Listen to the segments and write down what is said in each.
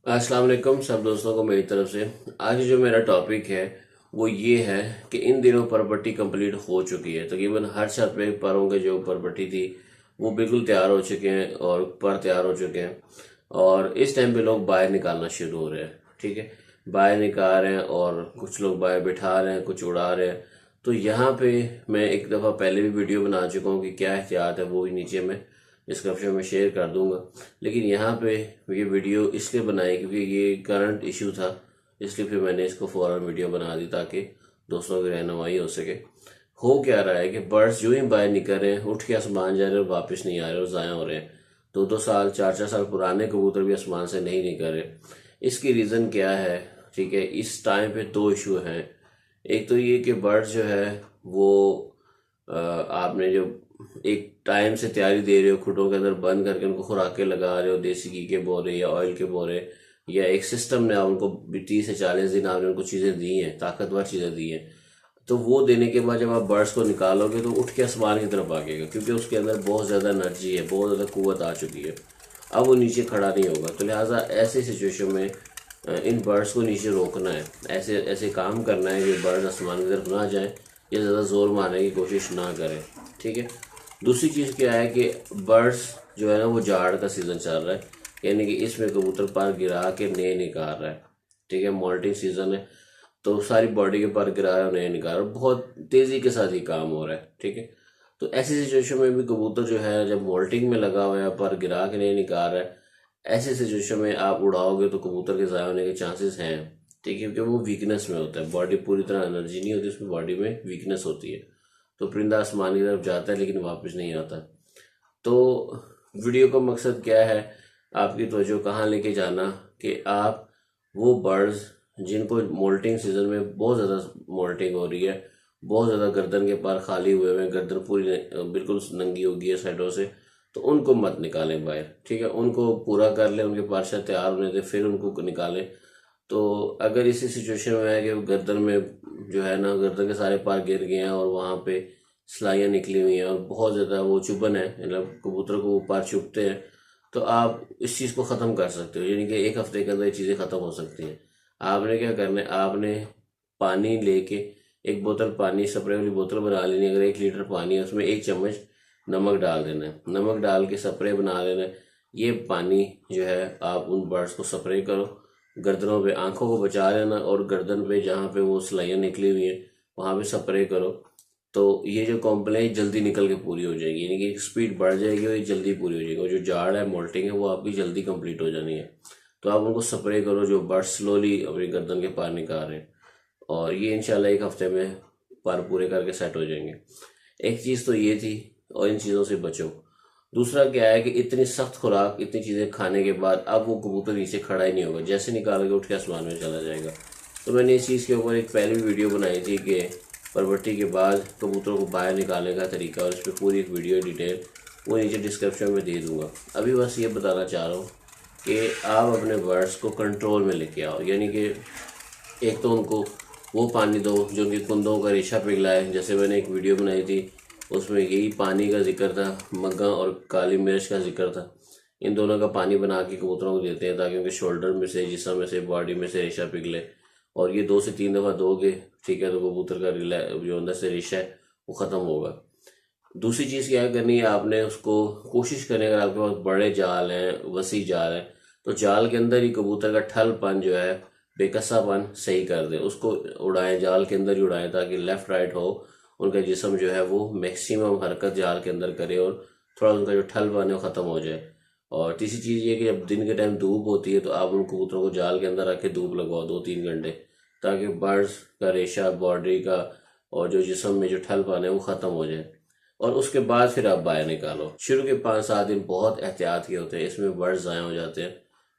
अस्सलाम वालेकुम सब दोस्तों को मेरी तरफ से। आज जो मेरा टॉपिक है वो ये है कि इन दिनों परपट्टी कंप्लीट हो चुकी है। तकरीबन हर छत पे परों के जो परपट्टी थी वो बिल्कुल तैयार हो चुके हैं और पर तैयार हो चुके हैं। और इस टाइम पे लोग बाहर निकालना शुरू हो रहे हैं। ठीक है, बाहर निकाल रहे हैं और कुछ लोग बाहर बिठा रहे हैं, कुछ उड़ा रहे हैं। तो यहाँ पे मैं एक दफ़ा पहले भी वीडियो बना चुका हूँ कि क्या एहतियात है, वो ही नीचे मैं डिस्क्रिप्शन में शेयर कर दूंगा। लेकिन यहाँ पे ये वीडियो इसलिए बनाई क्योंकि ये करंट इशू था, इसलिए फिर मैंने इसको फ़ौरन वीडियो बना दी ताकि दोस्तों की रहनुमाई हो सके। हो क्या रहा है कि बर्ड्स जो ही बाहर निकल रहे हैं, उठ के आसमान जा रहे हैं और वापस नहीं आ रहे और ज़ाया हो रहे हैं। 2-2 साल 4-4 साल पुराने कबूतर भी आसमान से नहीं निकल रहे। इसकी रीज़न क्या है? ठीक है, इस टाइम पे दो इशू हैं। एक तो ये कि बर्ड्स जो है वो आपने जो एक टाइम से तैयारी दे रहे हो, खुटों के अंदर बंद करके उनको खुराकें लगा रहे हो, देसी घी के बोरे या ऑयल के बोरे, या एक सिस्टम ने उनको 30 से 40 दिन आपने उनको चीज़ें दी हैं, ताकतवर चीज़ें दी हैं। तो वो देने के बाद जब आप बर्ड्स को निकालोगे तो उठ के आसमान की तरफ भागेगा, क्योंकि उसके अंदर बहुत ज़्यादा एनर्जी है, बहुत ज़्यादा कुव्वत आ चुकी है। अब वो नीचे खड़ा नहीं होगा। तो लिहाजा ऐसी सिचुएशन में इन बर्ड्स को नीचे रोकना है। ऐसे ऐसे काम करना है कि बर्ड्स आसमान की तरफ ना जाएं या ज़्यादा ज़ोर मारने की कोशिश ना करें। ठीक है। दूसरी चीज़ क्या है कि बर्ड्स जो है ना वो जाड़ का सीज़न चल रहा है, यानी कि इसमें कबूतर पर गिरा के नए निकाल रहा है। ठीक है, मॉल्टिंग सीज़न है तो सारी बॉडी के पर गिरा रहा है और नए निकाल रहा है, बहुत तेज़ी के साथ ही काम हो रहा है। ठीक है, तो ऐसी सिचुएशन में भी कबूतर जो है जब मोल्टिंग में लगा हुआ है, पर गिरा के नहीं निकाल रहा है, ऐसे सिचुएशन में आप उड़ाओगे तो कबूतर के ज़ाया होने के चांसेस हैं। ठीक है, क्योंकि वो वीकनेस में होता है, बॉडी पूरी तरह एनर्जी नहीं होती उसमें, बॉडी में वीकनेस होती है। तो परिंदा आसमान की तरफ जाता है लेकिन वापस नहीं आता। तो वीडियो का मकसद क्या है, आपकी तवज्जो कहाँ लेके जाना कि आप वो बर्ड्स जिनको मोल्टिंग सीजन में बहुत ज़्यादा मोल्टिंग हो रही है, बहुत ज़्यादा गर्दन के पार खाली हुए हुए हैं, गर्दन पूरी बिल्कुल नंगी होगी है साइडों से, तो उनको मत निकालें बाहर। ठीक है, उनको पूरा कर लें, उनके पार्शा तैयार होने दें, फिर उनको निकालें। तो अगर इसी सिचुएशन में है कि गर्दन में जो है ना, गर्दन के सारे पार गिर गए हैं और वहाँ पे सिलाइयाँ निकली हुई हैं और बहुत ज़्यादा वो चुभन है, मतलब कबूतर को वो पार चुभते हैं, तो आप इस चीज़ को ख़त्म कर सकते हो। यानी कि एक हफ्ते के अंदर ये चीज़ें ख़त्म हो सकती हैं। आपने क्या करना है, आपने पानी लेके एक बोतल पानी, स्प्रे वाली बोतल बना लेनी है। अगर 1 लीटर पानी है उसमें 1 चम्मच नमक डाल देना है, नमक डाल के स्प्रे बना लेना है। ये पानी जो है आप उन बर्ड्स को स्प्रे करो, गर्दनों पे, आंखों को बचा लेना और गर्दन पे जहाँ पे वो सिलाइयाँ निकली हुई हैं वहाँ पे स्प्रे करो। तो ये जो कॉम्प्लेन जल्दी निकल के पूरी हो जाएगी, यानी कि स्पीड बढ़ जाएगी और ये जल्दी पूरी हो जाएगी, और जो जाड़ है, मोल्टिंग है, वो आपकी जल्दी कंप्लीट हो जानी है। तो आप उनको स्प्रे करो जो बर्ड स्लोली अपनी गर्दन के पार निकाल रहे हैं, और ये इंशाल्लाह एक हफ्ते में पार पूरे करके सेट हो जाएंगे। एक चीज़ तो ये थी, और इन चीज़ों से बचो। दूसरा क्या है कि इतनी सख्त खुराक, इतनी चीज़ें खाने के बाद अब वो कबूतर नीचे खड़ा ही नहीं होगा, जैसे निकाल के उठ के आसमान में चला जाएगा। तो मैंने इस चीज़ के ऊपर एक पहले भी वीडियो बनाई थी कि परवट्टी के बाद कबूतरों को बाहर निकालने का तरीका, और इस पर पूरी एक वीडियो डिटेल वो नीचे डिस्क्रिप्शन में दे दूंगा। अभी बस ये बताना चाह रहा हूँ कि आप अपने बर्ड्स को कंट्रोल में लेके आओ। यानी कि एक तो उनको वो पानी दो जो उनकी कुंदों का रेशा पिघलाए, जैसे मैंने एक वीडियो बनाई थी उसमें यही पानी का जिक्र था, मग्गा और काली मिर्च का जिक्र था। इन दोनों का पानी बना के कबूतरों को देते हैं ताकि उनके शोल्डर में से, जिस्म में से, बॉडी में से रेशा पिघले, और ये 2 से 3 दफ़ा दोगे, ठीक है, तो कबूतर का जो अंदर से रेशा है वो ख़त्म होगा। दूसरी चीज़ क्या करनी है, आपने उसको कोशिश करें, अगर आपके पास बड़े जाल हैं, वसी जाल है, तो जाल के अंदर ही कबूतर का ठलपन जो है, बेकसापन सही कर दें, उसको उड़ाएं, जाल के अंदर ही उड़ाएं ताकि लेफ़्ट राइट हो, उनका जिस्म जो है वो मैक्सिमम हरकत जाल के अंदर करे और थोड़ा उनका जो ठलपन है वो ख़त्म हो जाए। और तीसरी चीज़ ये कि जब दिन के टाइम धूप होती है तो आप उन कबूतरों को जाल के अंदर रख के धूप लगवाओ 2-3 घंटे, ताकि बर्ड्स का रेशा, बॉडी का और जो जिस्म में जो ठलपन है वो ख़त्म हो जाए। और उसके बाद फिर आप बाहर निकालो। शुरू के 5-7 दिन बहुत एहतियात के होते हैं, इसमें बर्ड्स ज़ाया हो जाते हैं,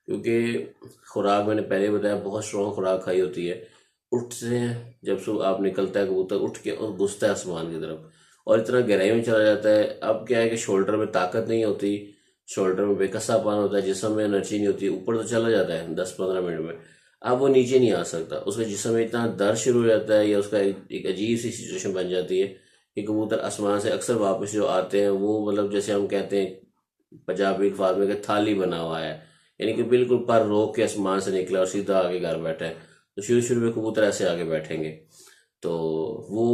क्योंकि खुराक मैंने पहले बताया बहुत स्ट्रॉन्ग खुराक खाई होती है। उठते हैं जब सुबह आप निकलता है कबूतर, उठ के और घुसता है आसमान की तरफ और इतना गहराई में चला जाता है। अब क्या है कि शोल्डर में ताकत नहीं होती, शोल्डर में बेकसापन होता है, जिस्म में एनर्जी नहीं होती, ऊपर तो चला जाता है 10-15 मिनट में, अब वो नीचे नहीं आ सकता, उसके जिस्म में इतना दर्द शुरू हो जाता है, या उसका एक अजीब सी सिचुएशन बन जाती है कि कबूतर आसमान से अक्सर वापस जो आते हैं वो, मतलब जैसे हम कहते हैं पंजाबी अल्फाज में कि थाली बना हुआ है, यानी कि बिल्कुल पर रोक के आसमान से निकला और सीधा आगे घर बैठा है, तो शुरू शुरू में कबूतर ऐसे आगे बैठेंगे। तो वो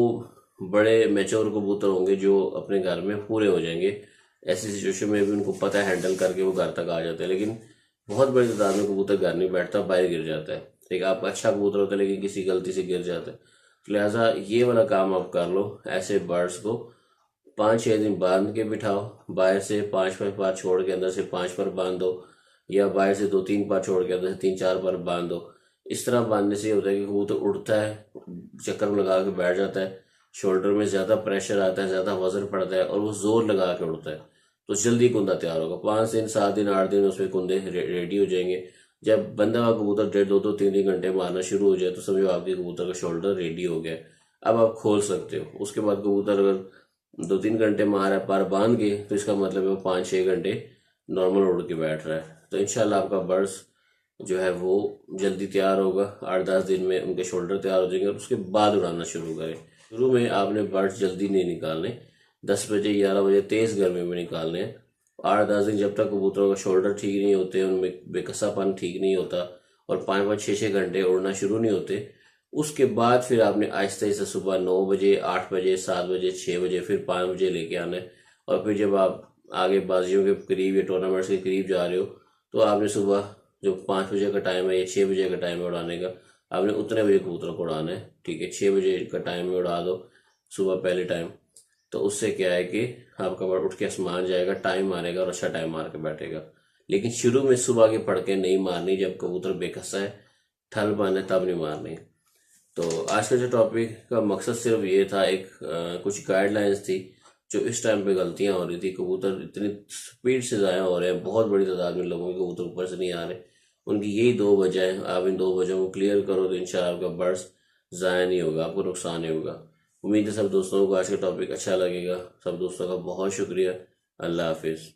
बड़े मैच्योर कबूतर होंगे जो अपने घर में पूरे हो जाएंगे। ऐसी सिचुएशन में भी उनको पता है हैंडल करके वो घर तक आ जाते हैं। लेकिन बहुत बड़ी तादाद में कबूतर घर नहीं बैठता, बाहर गिर जाता है। ठीक है, आपका अच्छा कबूतर होता है लेकिन किसी गलती से गिर जाता है, तो लिहाजा ये वाला काम आप कर लो। ऐसे बर्ड्स को 5-6 दिन बांध के बिठाओ, बाहर से 5-5 बार छोड़ के अंदर से 5 बार बांध दो, या बाहर से 2-3 बार छोड़ के अंदर से 3-4 बार बांध दो। इस तरह बांधने से ये होता है कि कबूतर उड़ता है, चक्कर में लगा के बैठ जाता है, शोल्डर में ज़्यादा प्रेशर आता है, ज़्यादा वजन पड़ता है और वो जोर लगा के उड़ता है, तो जल्दी कुंदा तैयार होगा। 5 दिन 7 दिन 8 दिन उसमें कुंदे रेडी हो जाएंगे। जब बंदा का कबूतर 1.5 2 3 3 घंटे मारना शुरू हो जाए तो समझो आपके कबूतर का शोल्डर रेडी हो गया। अब आप खोल सकते हो। उसके बाद कबूतर अगर 2-3 घंटे मार है पर बांध के, तो इसका मतलब है वो 5-6 घंटे नॉर्मल उड़ के बैठ रहा है। तो इंशाल्लाह आपका बर्ड्स जो है वो जल्दी तैयार होगा। 8-10 दिन में उनके शोल्डर तैयार हो जाएंगे और उसके बाद उड़ाना शुरू करें। शुरू में आपने बर्ड्स जल्दी नहीं निकालने, 10 बजे 11 बजे तेज़ गर्मी में निकालने हैं। 8-10 दिन जब तक कबूतरों का शोल्डर ठीक नहीं होते, उनमें बेकसापन ठीक नहीं होता और 5-5 6-6 घंटे उड़ना शुरू नहीं होते, उसके बाद फिर आपने आहिस्ता आहिस्ता सुबह 9 बजे 8 बजे 7 बजे 6 बजे फिर 5 बजे लेके आना है। और फिर जब आप आगे बाजियों के करीब या टूर्नामेंट्स के करीब जा रहे हो, तो आपने सुबह जो 5 बजे का टाइम है या 6 बजे का टाइम है उड़ाने का, आपने उतने बजे कबूतरों को उड़ाना है। ठीक है, 6 बजे का टाइम में उड़ा दो सुबह पहले टाइम। तो उससे क्या है कि आपका बर्ड उठ के आसमान जाएगा, टाइम मारेगा और अच्छा टाइम मार के बैठेगा। लेकिन शुरू में सुबह के पड़के नहीं मारनी, जब कबूतर बेकसा है, ठल बन है, तब नहीं मारनी। तो आज का जो टॉपिक का मकसद सिर्फ ये था, एक कुछ गाइडलाइंस थी जो इस टाइम पे गलतियां हो रही थी। कबूतर इतनी स्पीड से ज़ाया हो रहे हैं, बहुत बड़ी तादाद में लोगों के कबूतर ऊपर से नहीं आ रहे। उनकी यही 2 वजह है। आप इन 2 वजहों को क्लियर करो तो इंशाल्लाह आपका बर्ड्स ज़ाया नहीं होगा, आपको नुकसान नहीं होगा। उम्मीद है सब दोस्तों को आज का टॉपिक अच्छा लगेगा। सब दोस्तों का बहुत शुक्रिया। अल्लाह हाफिज़।